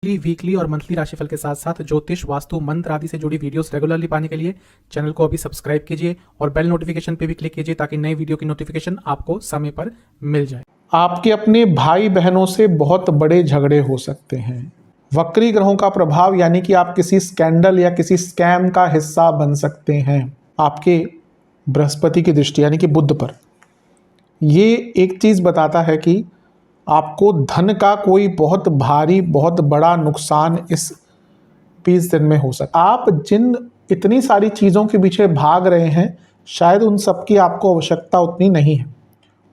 Weekly और monthly राशिफल के साथ साथ ज्योतिष, वास्तु, मंत्र आदि से जुड़ी वीडियोस रेगुलरली पाने के लिए चैनल को अभी सब्सक्राइब कीजिए और बेल नोटिफिकेशन पे भी क्लिक कीजिए ताकि नई वीडियो की नोटिफिकेशन आपको समय पर मिल जाए। आपके अपने भाई बहनों से बहुत बड़े झगड़े हो सकते हैं। वक्री ग्रहों का प्रभाव यानी कि आप किसी स्कैंडल या किसी स्कैम का हिस्सा बन सकते हैं। आपके बृहस्पति की दृष्टि यानी कि बुध पर ये एक चीज़ बताता है कि आपको धन का कोई बहुत भारी बहुत बड़ा नुकसान इस 20 दिन में हो सकता है। आप जिन इतनी सारी चीज़ों के पीछे भाग रहे हैं शायद उन सब की आपको आवश्यकता उतनी नहीं है,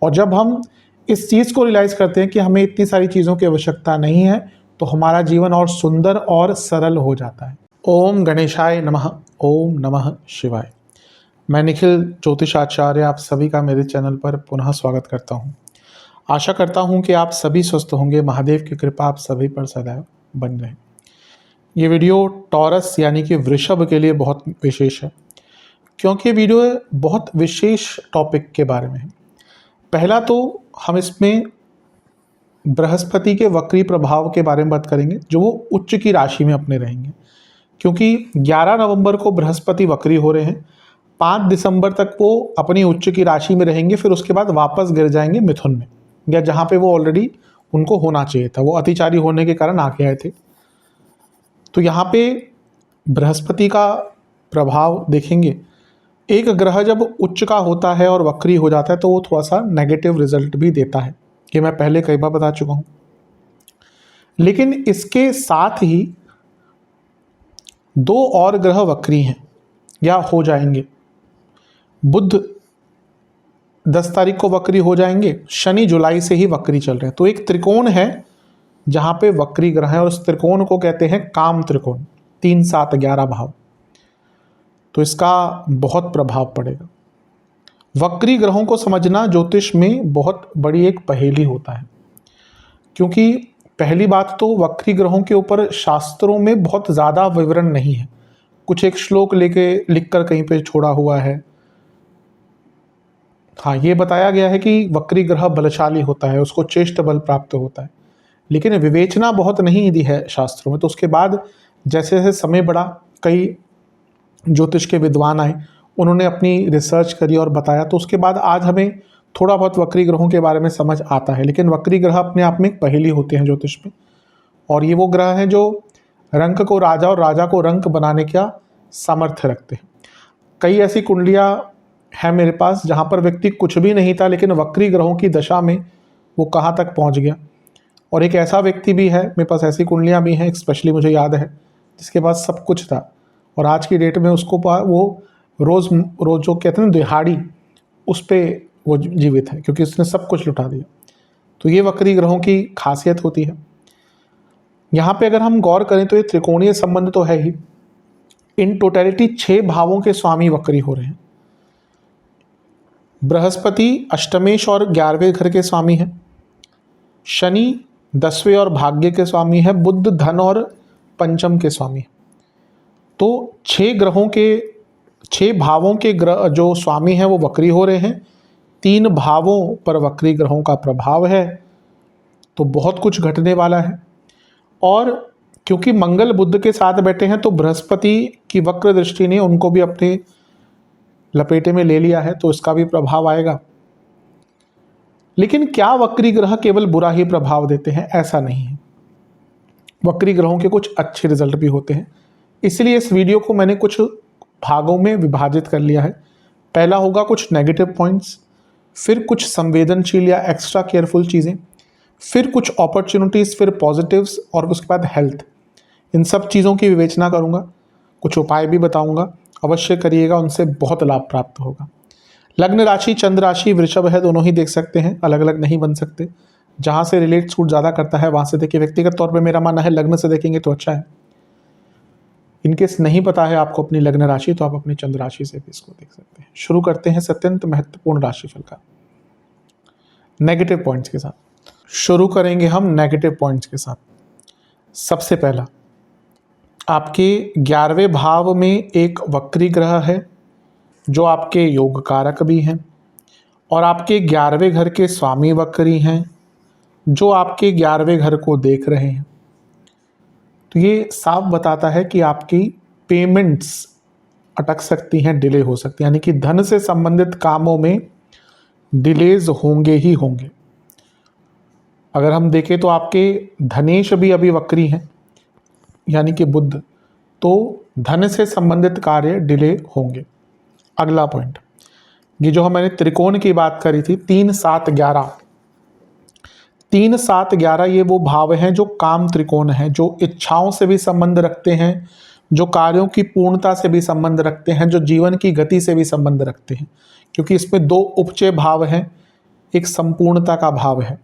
और जब हम इस चीज़ को रियलाइज़ करते हैं कि हमें इतनी सारी चीज़ों की आवश्यकता नहीं है तो हमारा जीवन और सुंदर और सरल हो जाता है। ओम गणेशाय नमः। ओम नमः शिवाय। मैं निखिल ज्योतिषाचार्य आप सभी का मेरे चैनल पर पुनः स्वागत करता हूँ। आशा करता हूँ कि आप सभी स्वस्थ होंगे। महादेव की कृपा आप सभी पर सदैव बन रहे। ये वीडियो टॉरस यानी कि वृषभ के लिए बहुत विशेष है, क्योंकि ये वीडियो बहुत विशेष टॉपिक के बारे में है। पहला तो हम इसमें बृहस्पति के वक्री प्रभाव के बारे में बात करेंगे, जो वो उच्च की राशि में अपने रहेंगे, क्योंकि 11 नवंबर को बृहस्पति वक्री हो रहे हैं। 5 दिसंबर तक वो अपनी उच्च की राशि में रहेंगे, फिर उसके बाद वापस गिर जाएंगे मिथुन में, या जहाँ पे वो ऑलरेडी उनको होना चाहिए था। वो अतिचारी होने के कारण आके आए थे। तो यहाँ पे बृहस्पति का प्रभाव देखेंगे। एक ग्रह जब उच्च का होता है और वक्री हो जाता है तो वो थोड़ा सा नेगेटिव रिजल्ट भी देता है, कि मैं पहले कई बार बता चुका हूँ। लेकिन इसके साथ ही 2 और ग्रह वक्री हैं या हो जाएंगे। बुध 10 तारीख को वक्री हो जाएंगे, शनि जुलाई से ही वक्री चल रहे हैं। तो एक त्रिकोण है जहाँ पे वक्री ग्रह है और उस त्रिकोण को कहते हैं काम त्रिकोण, 3, 7, 11 भाव। तो इसका बहुत प्रभाव पड़ेगा। वक्री ग्रहों को समझना ज्योतिष में बहुत बड़ी एक पहेली होता है, क्योंकि पहली बात तो वक्री ग्रहों के ऊपर शास्त्रों में बहुत ज़्यादा विवरण नहीं है। कुछ एक श्लोक लिखकर कहीं पे छोड़ा हुआ है। हाँ, ये बताया गया है कि वक्री ग्रह बलशाली होता है, उसको चेष्ट बल प्राप्त होता है, लेकिन विवेचना बहुत नहीं दी है शास्त्रों में। तो उसके बाद जैसे जैसे समय बढ़ा, कई ज्योतिष के विद्वान आए, उन्होंने अपनी रिसर्च करी और बताया, तो उसके बाद आज हमें थोड़ा बहुत वक्री ग्रहों के बारे में समझ आता है। लेकिन वक्री ग्रह अपने आप में एक पहेली होते हैं ज्योतिष में, और ये वो ग्रह हैं जो रंक को राजा और राजा को रंक बनाने का सामर्थ्य रखते हैं। कई ऐसी कुंडलियाँ हैं मेरे पास जहाँ पर व्यक्ति कुछ भी नहीं था, लेकिन वक्री ग्रहों की दशा में वो कहाँ तक पहुँच गया। और एक ऐसा व्यक्ति भी है, मेरे पास ऐसी कुंडलियाँ भी हैं, स्पेशली मुझे याद है, जिसके पास सब कुछ था और आज की डेट में उसको वो रोज़ जो कहते हैं ना दिहाड़ी, उस पर वो जीवित है, क्योंकि उसने सब कुछ लुटा दिया। तो ये वक्री ग्रहों की खासियत होती है। यहाँ पे अगर हम गौर करें तो ये त्रिकोणीय संबंध तो है ही। इन टोटलिटी 6 भावों के स्वामी वक्री हो रहे हैं। बृहस्पति अष्टमेश और 11वें घर के स्वामी हैं। शनि 10वें और भाग्य के स्वामी है। बुध धन और पंचम के स्वामी है। तो 6 ग्रहों के 6 भावों के ग्रह जो स्वामी हैं वो वक्री हो रहे हैं। 3 भावों पर वक्री ग्रहों का प्रभाव है, तो बहुत कुछ घटने वाला है। और क्योंकि मंगल बुध के साथ बैठे हैं तो बृहस्पति की वक्र दृष्टि ने उनको भी अपने लपेटे में ले लिया है, तो इसका भी प्रभाव आएगा। लेकिन क्या वक्री ग्रह केवल बुरा ही प्रभाव देते हैं? ऐसा नहीं है। वक्री ग्रहों के कुछ अच्छे रिजल्ट भी होते हैं। इसलिए इस वीडियो को मैंने कुछ भागों में विभाजित कर लिया है। पहला होगा कुछ नेगेटिव पॉइंट्स, फिर कुछ संवेदनशील या एक्स्ट्रा केयरफुल चीज़ें, फिर कुछ अपॉर्चुनिटीज़, फिर पॉजिटिव्स, और उसके बाद हेल्थ। इन सब चीज़ों की विवेचना करूँगा, कुछ उपाय भी बताऊँगा, अवश्य करिएगा, उनसे बहुत लाभ प्राप्त होगा। लग्न राशि चंद्र राशि वृषभ है, दोनों ही देख सकते हैं, अलग अलग नहीं बन सकते। जहाँ से रिलेट सूट ज़्यादा करता है वहाँ से देखिए। व्यक्तिगत तौर पे मेरा मानना है लग्न से देखेंगे तो अच्छा है। इनकेस नहीं पता है आपको अपनी लग्न राशि, तो आप अपनी चंद्र राशि से भी इसको देख सकते हैं। शुरू करते हैं अत्यंत महत्वपूर्ण राशिफल का नेगेटिव पॉइंट्स के साथ। शुरू करेंगे हम नेगेटिव पॉइंट्स के साथ। सबसे पहला, आपके 11वें भाव में एक वक्री ग्रह है जो आपके योग कारक भी हैं, और आपके 11वें घर के स्वामी वक्री हैं, जो आपके 11वें घर को देख रहे हैं। तो ये साफ बताता है कि आपकी पेमेंट्स अटक सकती हैं, डिले हो सकती हैं, यानी कि धन से संबंधित कामों में डिलेज होंगे ही होंगे। अगर हम देखें तो आपके धनेश भी अभी वक्री हैं, यानी कि बुध, तो धन से संबंधित कार्य डिले होंगे। अगला पॉइंट, ये जो मैंने त्रिकोण की बात करी थी, 3, 7, 11, 3, 7, 11 ये वो भाव हैं जो काम त्रिकोण हैं, जो इच्छाओं से भी संबंध रखते हैं, जो कार्यों की पूर्णता से भी संबंध रखते हैं, जो जीवन की गति से भी संबंध रखते हैं, क्योंकि इसमें 2 उपचय भाव हैं, एक संपूर्णता का भाव है।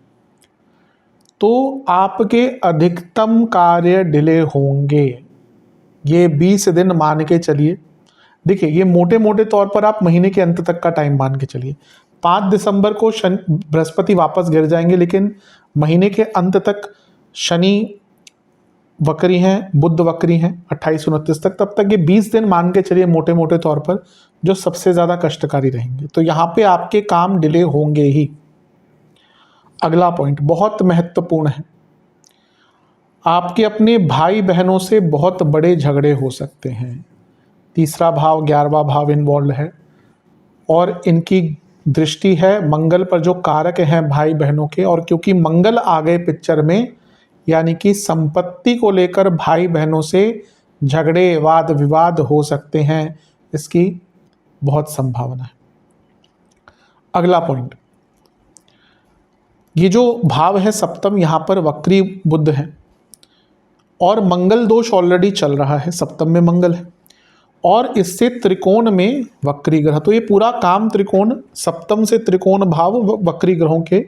तो आपके अधिकतम कार्य डिले होंगे, ये 20 दिन मान के चलिए। देखिए, ये मोटे मोटे तौर पर आप महीने के अंत तक का टाइम मान के चलिए। 5 दिसंबर को बृहस्पति वापस गिर जाएंगे, लेकिन महीने के अंत तक शनि वक्री हैं, बुध वक्री हैं 28-29 तक। तब तक ये 20 दिन मान के चलिए मोटे मोटे तौर पर, जो सबसे ज़्यादा कष्टकारी रहेंगे। तो यहाँ पे आपके काम डिले होंगे ही। अगला पॉइंट बहुत महत्वपूर्ण है, आपके अपने भाई बहनों से बहुत बड़े झगड़े हो सकते हैं। तीसरा भाव 11वां भाव इन्वॉल्व है, और इनकी दृष्टि है मंगल पर, जो कारक हैं भाई बहनों के। और क्योंकि मंगल आ गए पिक्चर में, यानी कि संपत्ति को लेकर भाई बहनों से झगड़े, वाद विवाद हो सकते हैं, इसकी बहुत संभावना है। अगला पॉइंट, ये जो भाव है सप्तम, यहाँ पर वक्री बुध है और मंगल दोष ऑलरेडी चल रहा है, सप्तम में मंगल है और इससे त्रिकोण में वक्री ग्रह। तो ये पूरा काम त्रिकोण, सप्तम से त्रिकोण भाव वक्री ग्रहों के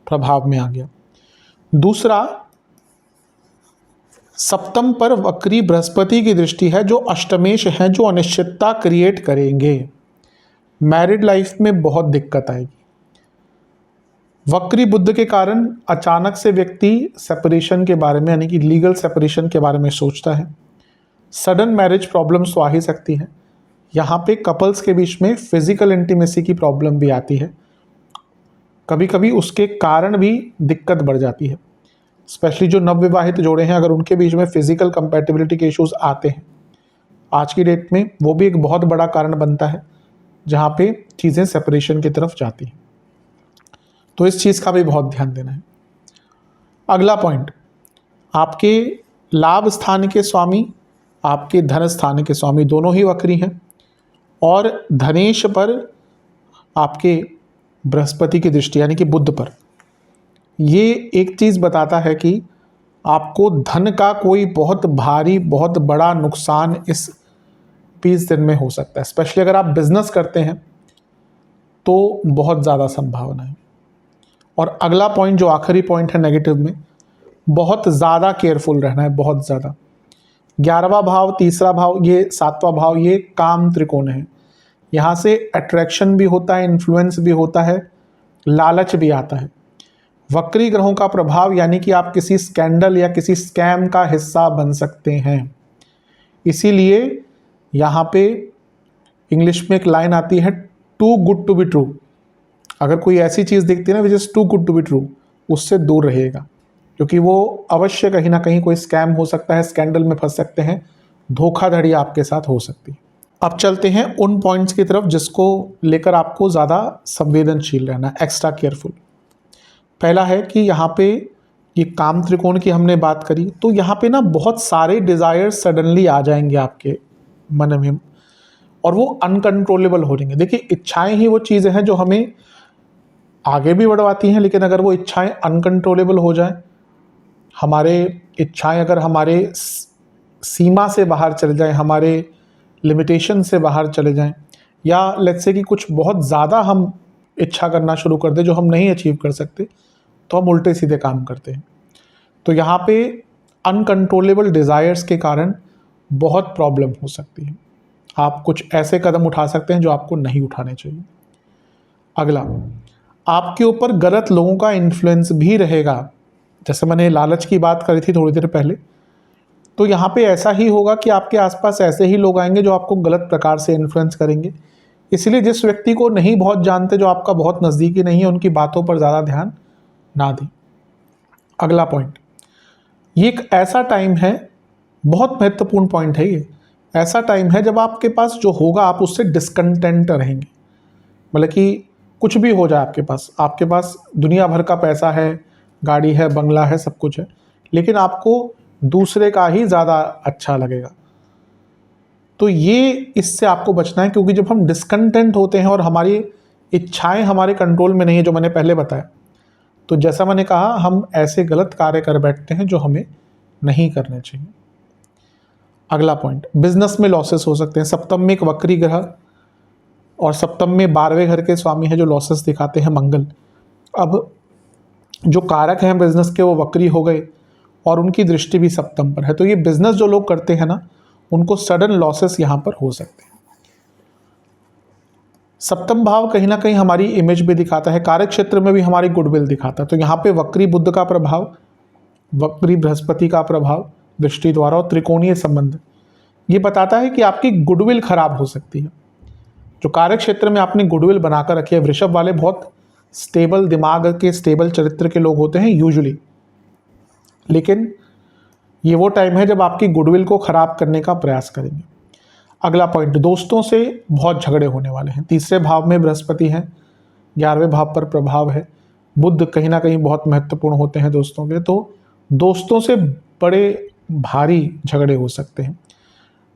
प्रभाव में आ गया। दूसरा, सप्तम पर वक्री बृहस्पति की दृष्टि है, जो अष्टमेश है, जो अनिश्चितता क्रिएट करेंगे। मैरिड लाइफ में बहुत दिक्कत आएगी। वक्री बुध के कारण अचानक से व्यक्ति सेपरेशन के बारे में, यानी कि लीगल सेपरेशन के बारे में सोचता है। सडन मैरिज प्रॉब्लम्स तो आ ही सकती है। यहाँ पे कपल्स के बीच में फिजिकल इंटीमेसी की प्रॉब्लम भी आती है, कभी कभी उसके कारण भी दिक्कत बढ़ जाती है। स्पेशली जो नवविवाहित जोड़े हैं, अगर उनके बीच में फिजिकल कंपैटिबिलिटी के इश्यूज आते हैं आज की डेट में, वो भी एक बहुत बड़ा कारण बनता है जहाँ पे चीज़ें सेपरेशन की तरफ जाती हैं। तो इस चीज़ का भी बहुत ध्यान देना है। अगला पॉइंट, आपके लाभ स्थान के स्वामी, आपके धन स्थान के स्वामी दोनों ही वक्री हैं और धनेश पर आपके बृहस्पति की दृष्टि, यानी कि बुध पर। ये एक चीज़ बताता है कि आपको धन का कोई बहुत भारी, बहुत बड़ा नुकसान इस 20 दिन में हो सकता है। स्पेशली अगर आप बिजनेस करते हैं तो बहुत ज़्यादा संभावना है। और अगला पॉइंट, जो आखिरी पॉइंट है नेगेटिव में, बहुत ज़्यादा केयरफुल रहना है, बहुत ज़्यादा। 11वां भाव, तीसरा भाव, ये 7वां भाव, ये काम त्रिकोण है। यहाँ से अट्रैक्शन भी होता है, इन्फ्लुएंस भी होता है, लालच भी आता है। वक्री ग्रहों का प्रभाव, यानी कि आप किसी स्कैंडल या किसी स्कैम का हिस्सा बन सकते हैं। इसीलिए यहाँ पे इंग्लिश में एक लाइन आती है, too good to be true. अगर कोई ऐसी चीज़ दिखती है ना which is too good to be true, उससे दूर रहेगा, क्योंकि वो अवश्य कहीं ना कहीं कोई स्कैम हो सकता है, स्कैंडल में फंस सकते हैं, धोखाधड़ी आपके साथ हो सकती है। अब चलते हैं उन पॉइंट्स की तरफ जिसको लेकर आपको ज़्यादा संवेदनशील रहना है, एक्स्ट्रा केयरफुल। पहला है कि यहाँ पे ये काम त्रिकोण की हमने बात करी, तो यहाँ पे ना बहुत सारे डिज़ायर्स सडनली आ जाएंगे आपके मन में और वो अनकंट्रोलेबल हो जाएंगे। देखिए, इच्छाएं ही वो चीज़ें हैं जो हमें आगे भी बढ़वाती हैं, लेकिन अगर वो इच्छाएं अनकंट्रोलेबल हो जाएं, हमारे इच्छाएं अगर हमारे सीमा से बाहर चले जाएं, हमारे लिमिटेशन से बाहर चले जाएं, या लेट्स से कि कुछ बहुत ज़्यादा हम इच्छा करना शुरू कर दें जो हम नहीं अचीव कर सकते, तो हम उल्टे सीधे काम करते हैं। तो यहाँ पे अनकंट्रोलेबल डिज़ायर्स के कारण बहुत प्रॉब्लम हो सकती है। आप कुछ ऐसे कदम उठा सकते हैं जो आपको नहीं उठाने चाहिए। अगला, आपके ऊपर गलत लोगों का इन्फ्लुएंस भी रहेगा। जैसे मैंने लालच की बात करी थी थोड़ी देर पहले, तो यहाँ पे ऐसा ही होगा कि आपके आसपास ऐसे ही लोग आएंगे जो आपको गलत प्रकार से इन्फ्लुएंस करेंगे। इसलिए जिस व्यक्ति को नहीं बहुत जानते, जो आपका बहुत नज़दीकी नहीं है, उनकी बातों पर ज़्यादा ध्यान ना दें। अगला पॉइंट, ये एक ऐसा टाइम है, बहुत महत्वपूर्ण पॉइंट है ये, ऐसा टाइम है जब आपके पास जो होगा आप उससे डिस्कंटेंट रहेंगे। मतलब कि कुछ भी हो जाए आपके पास दुनिया भर का पैसा है, गाड़ी है, बंगला है, सब कुछ है, लेकिन आपको दूसरे का ही ज़्यादा अच्छा लगेगा। तो ये इससे आपको बचना है, क्योंकि जब हम डिस्कंटेंट होते हैं और हमारी इच्छाएं हमारे कंट्रोल में नहीं है, जो मैंने पहले बताया, तो जैसा मैंने कहा हम ऐसे गलत कार्य कर बैठते हैं जो हमें नहीं करने चाहिए। अगला पॉइंट, बिजनेस में लॉसेस हो सकते हैं। सप्तम में एक वक्री ग्रह और सप्तम में 12वें घर के स्वामी है जो लॉसेस दिखाते हैं, मंगल। अब जो कारक हैं बिजनेस के वो वक्री हो गए और उनकी दृष्टि भी सप्तम पर है, तो ये बिजनेस जो लोग करते हैं ना, उनको सडन लॉसेस यहाँ पर हो सकते हैं। सप्तम भाव कहीं ना कहीं हमारी इमेज भी दिखाता है, कार्य क्षेत्र में भी हमारी गुडविल दिखाता है। तो यहाँ पे वक्री बुध का प्रभाव, वक्री बृहस्पति का प्रभाव दृष्टि द्वारा और त्रिकोणीय संबंध, ये बताता है कि आपकी गुडविल खराब हो सकती है। जो कार्य क्षेत्र में आपने गुडविल बनाकर रखी है, वृषभ वाले बहुत स्टेबल दिमाग के, स्टेबल चरित्र के लोग होते हैं यूजुअली, लेकिन ये वो टाइम है जब आपकी गुडविल को खराब करने का प्रयास करेंगे। अगला पॉइंट, दोस्तों से बहुत झगड़े होने वाले हैं। तीसरे भाव में बृहस्पति है, 11वें भाव पर प्रभाव है, बुध कहीं ना कहीं बहुत महत्वपूर्ण होते हैं दोस्तों के, तो दोस्तों से बड़े भारी झगड़े हो सकते हैं।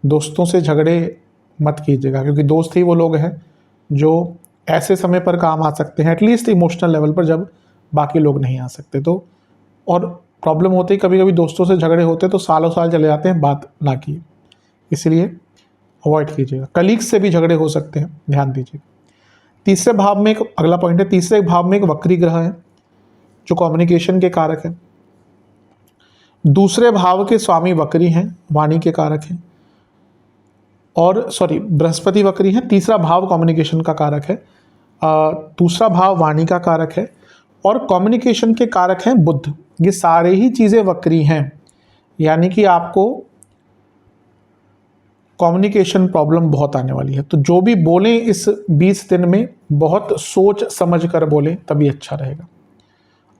दोस्तों से झगड़े मत कीजिएगा, क्योंकि दोस्त ही वो लोग हैं जो ऐसे समय पर काम आ सकते हैं, एटलीस्ट इमोशनल लेवल पर, जब बाकी लोग नहीं आ सकते। तो और प्रॉब्लम होती है, कभी कभी दोस्तों से झगड़े होते हैं तो सालों साल चले जाते हैं, बात ना की, इसलिए अवॉइड कीजिएगा। कलीग्स से भी झगड़े हो सकते हैं, ध्यान दीजिएगा। तीसरे भाव में एक अगला पॉइंट है, तीसरे भाव में एक वक्री ग्रह है जो कम्युनिकेशन के कारक है। दूसरे भाव के स्वामी वक्री हैं, वाणी के कारक हैं, और बृहस्पति वक्री है। तीसरा भाव कम्युनिकेशन का कारक है, दूसरा भाव वाणी का कारक है, और कम्युनिकेशन के कारक हैं बुध। ये सारे ही चीज़ें वक्री हैं, यानी कि आपको कम्युनिकेशन प्रॉब्लम बहुत आने वाली है। तो जो भी बोलें इस 20 दिन में बहुत सोच समझ कर बोलें, तभी अच्छा रहेगा।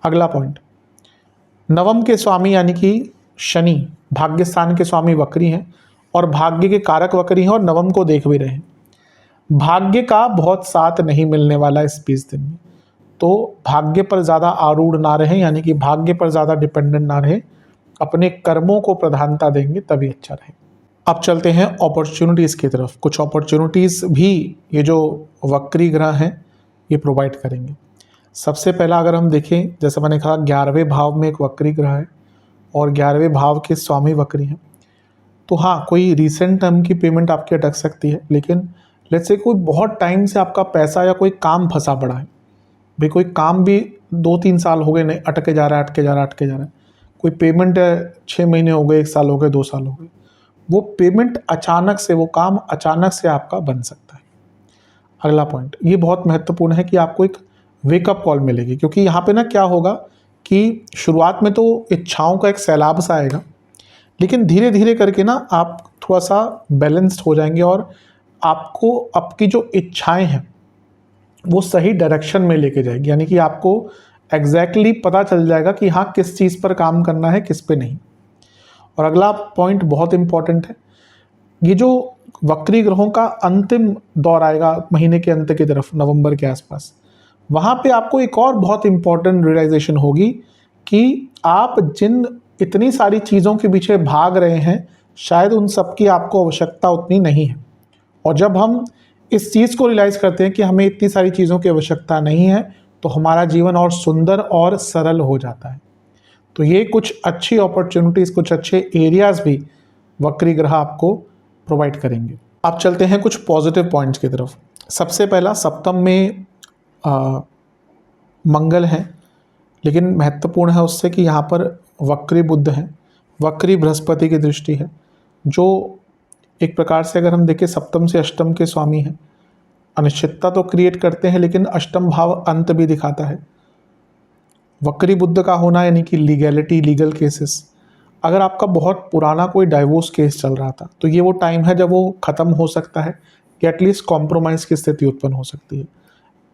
अगला पॉइंट, नवम के स्वामी यानी कि शनि, भाग्यस्थान के स्वामी वक्री हैं और भाग्य के कारक वक्री हैं और नवम को देख भी रहे हैं। भाग्य का बहुत साथ नहीं मिलने वाला इस 20 दिन में, तो भाग्य पर ज़्यादा आरूढ़ ना रहें, यानी कि भाग्य पर ज़्यादा डिपेंडेंट ना रहें, अपने कर्मों को प्रधानता देंगे तभी अच्छा रहे। अब चलते हैं अपॉर्चुनिटीज़ की तरफ। कुछ अपॉर्चुनिटीज़ भी ये जो वक्री ग्रह हैं ये प्रोवाइड करेंगे। सबसे पहला अगर हम देखें, जैसे मैंने कहा 11वें भाव में एक वक्री ग्रह है और 11वें भाव के स्वामी वक्री हैं, तो हाँ, कोई रिसेंट टर्म की पेमेंट आपकी अटक सकती है, लेकिन लेट्स से कोई बहुत टाइम से आपका पैसा या कोई काम फंसा पड़ा है, भाई कोई काम भी 2-3 साल हो गए नहीं, अटके जा रहा है, कोई पेमेंट है 6 महीने हो गए, 1 साल हो गए, 2 साल हो गए, वो पेमेंट अचानक से, वो काम अचानक से आपका बन सकता है। अगला पॉइंट, ये बहुत महत्वपूर्ण है कि आपको एक वेकअप कॉल मिलेगी, क्योंकि यहाँ पे ना क्या होगा कि शुरुआत में तो इच्छाओं का एक सैलाब सा आएगा, लेकिन धीरे धीरे करके ना आप थोड़ा सा बैलेंस्ड हो जाएंगे और आपको आपकी जो इच्छाएं हैं वो सही डायरेक्शन में लेके जाएगी, यानी कि आपको एग्जैक्टली पता चल जाएगा कि हाँ किस चीज़ पर काम करना है, किस पे नहीं। और अगला पॉइंट बहुत इंपॉर्टेंट है, ये जो वक्री ग्रहों का अंतिम दौर आएगा महीने के अंत की तरफ, नवंबर के आसपास, वहाँ पे आपको एक और बहुत इंपॉर्टेंट रियलाइजेशन होगी कि आप जिन इतनी सारी चीज़ों के पीछे भाग रहे हैं, शायद उन सब की आपको आवश्यकता उतनी नहीं है। और जब हम इस चीज़ को रियलाइज़ करते हैं कि हमें इतनी सारी चीज़ों की आवश्यकता नहीं है, तो हमारा जीवन और सुंदर और सरल हो जाता है। तो ये कुछ अच्छी अपॉर्चुनिटीज़, कुछ अच्छे एरियाज़ भी वक्री ग्रह आपको प्रोवाइड करेंगे। अब चलते हैं कुछ पॉजिटिव पॉइंट्स की तरफ। सबसे पहला, सप्तम में मंगल हैं, लेकिन महत्वपूर्ण है उससे कि यहाँ पर वक्री बुध हैं, वक्री बृहस्पति की दृष्टि है, जो एक प्रकार से अगर हम देखें सप्तम से अष्टम के स्वामी हैं। अनिश्चितता तो क्रिएट करते हैं, लेकिन अष्टम भाव अंत भी दिखाता है। वक्री बुध का होना यानी कि लीगैलिटी, लीगल केसेस। अगर आपका बहुत पुराना कोई डाइवोर्स केस चल रहा था, तो ये वो टाइम है जब वो ख़त्म हो सकता है, कि एटलीस्ट कॉम्प्रोमाइज़ की स्थिति उत्पन्न हो सकती है।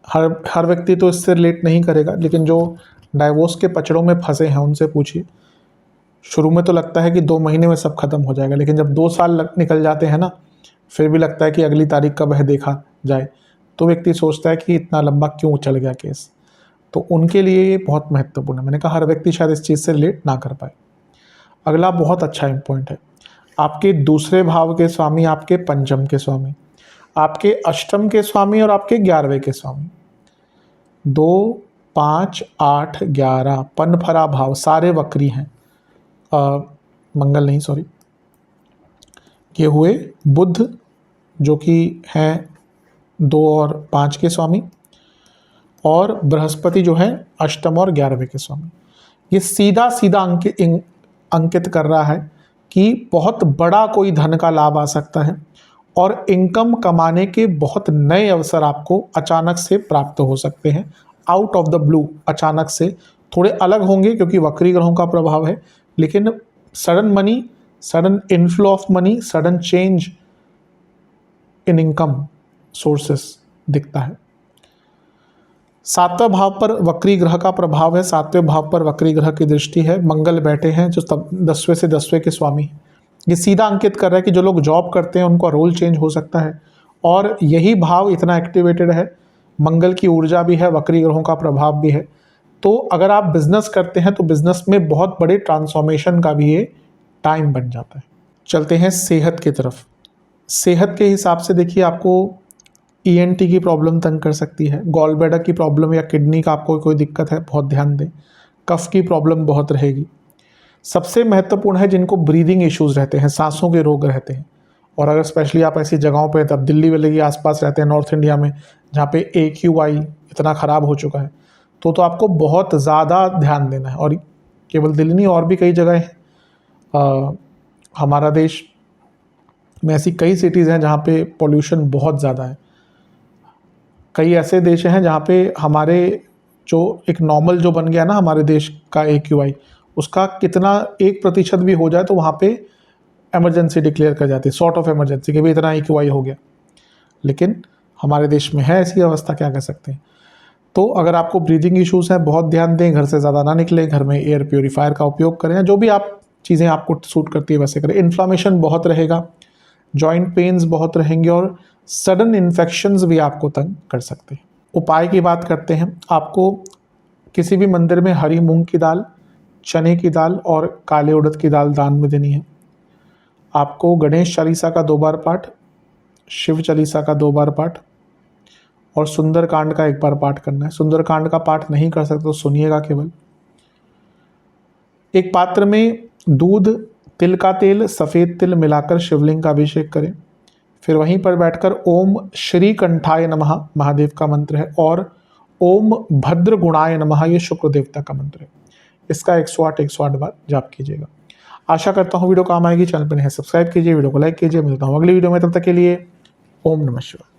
हर व्यक्ति तो इससे रिलेट नहीं करेगा, लेकिन जो डाइवोर्स के पचड़ों में फंसे हैं उनसे पूछिए। शुरू में तो लगता है कि 2 महीने में सब खत्म हो जाएगा, लेकिन जब 2 साल निकल जाते हैं ना, फिर भी लगता है कि अगली तारीख कब है देखा जाए। तो व्यक्ति सोचता है कि इतना लंबा क्यों चल गया केस। तो उनके लिए ये बहुत महत्वपूर्ण है। मैंने कहा हर व्यक्ति शायद इस चीज़ से रिलेट ना कर पाए। अगला बहुत अच्छा पॉइंट है, आपके दूसरे भाव के स्वामी, आपके पंचम के स्वामी, आपके अष्टम के स्वामी और आपके 11वें के स्वामी, 2, 5, 8, 11 पनफरा भाव सारे वक्री हैं। मंगल नहीं, सॉरी, ये हुए बुध जो कि हैं 2 और 5 के स्वामी, और बृहस्पति जो है अष्टम और 11वें के स्वामी। ये सीधा सीधा अंकित कर रहा है कि बहुत बड़ा कोई धन का लाभ आ सकता है और इनकम कमाने के बहुत नए अवसर आपको अचानक से प्राप्त हो सकते हैं, आउट ऑफ द ब्लू, अचानक से। थोड़े अलग होंगे क्योंकि वक्री ग्रहों का प्रभाव है, लेकिन sudden money, sudden inflow of money, sudden change in income sources दिखता है। 7वें भाव पर वक्री ग्रह का प्रभाव है, 7वें भाव पर वक्री ग्रह की दृष्टि है। मंगल बैठे हैं जो 10वें से 10वें के स्वामी हैं। ये सीधा अंकित कर रहा है कि जो लोग जॉब करते हैं उनका रोल चेंज हो सकता है, और यही भाव इतना एक्टिवेटेड है, मंगल की ऊर्जा भी है, वक्री ग्रहों का प्रभाव भी है। तो अगर आप बिजनेस करते हैं तो बिजनेस में बहुत बड़े ट्रांसफॉर्मेशन का भी ये टाइम बन जाता है। चलते हैं सेहत की तरफ। सेहत के हिसाब से देखिए, आपको ENT की प्रॉब्लम तंग कर सकती है, गॉल ब्लैडर की प्रॉब्लम या किडनी का आपको कोई दिक्कत है, बहुत ध्यान दें। कफ की प्रॉब्लम बहुत रहेगी। सबसे महत्वपूर्ण है जिनको ब्रीदिंग इश्यूज रहते हैं, सांसों के रोग रहते हैं, और अगर स्पेशली आप ऐसी जगहों पे, तब दिल्ली वाले के आसपास रहते हैं, नॉर्थ इंडिया में, जहाँ पे AQI इतना ख़राब हो चुका है, तो आपको बहुत ज़्यादा ध्यान देना है। और केवल दिल्ली नहीं, और भी कई जगह हैं हमारा देश में, ऐसी कई सिटीज़ हैं जहाँ पे पॉल्यूशन बहुत ज़्यादा है। कई ऐसे देश हैं जहाँ पे हमारे जो एक नॉर्मल जो बन गया ना हमारे देश का AQI, उसका कितना 1% भी हो जाए तो वहाँ पे इमरजेंसी डिक्लेयर कर जाती है, सॉर्ट ऑफ इमरजेंसी, कि भी इतना AQI हो गया। लेकिन हमारे देश में है ऐसी अवस्था, क्या कर सकते हैं। तो अगर आपको ब्रीदिंग इश्यूज़ हैं, बहुत ध्यान दें, घर से ज़्यादा ना निकलें, घर में एयर प्योरीफायर का उपयोग करें, जो भी आप चीज़ें आपको सूट करती है वैसे करें। इन्फ्लामेशन बहुत रहेगा, जॉइंट पेन्स बहुत रहेंगे, और सडन इन्फेक्शंस भी आपको तंग कर सकते हैं। उपाय की बात करते हैं, आपको किसी भी मंदिर में हरी मूंग की दाल, चने की दाल और काले उड़द की दाल दान में देनी है। आपको गणेश चालीसा का 2 बार पाठ, शिव चालीसा का 2 बार पाठ और सुंदरकांड का 1 बार पाठ करना है। सुंदरकांड का पाठ नहीं कर सकते तो सुनिएगा केवल। एक पात्र में दूध, तिल का तेल, सफ़ेद तिल मिलाकर शिवलिंग का अभिषेक करें। फिर वहीं पर बैठकर ओम श्री कंठाय नमः महादेव का मंत्र है, और ओम भद्र गुणाय नमः ये शुक्र देवता का मंत्र है। इसका 108 बार जाप कीजिएगा। आशा करता हूँ वीडियो काम आएगी। चैनल पर नहीं सब्सक्राइब कीजिए, वीडियो को लाइक कीजिए। मिलता हूँ अगली वीडियो में, तब तक के लिए ओम नमः शिवाय।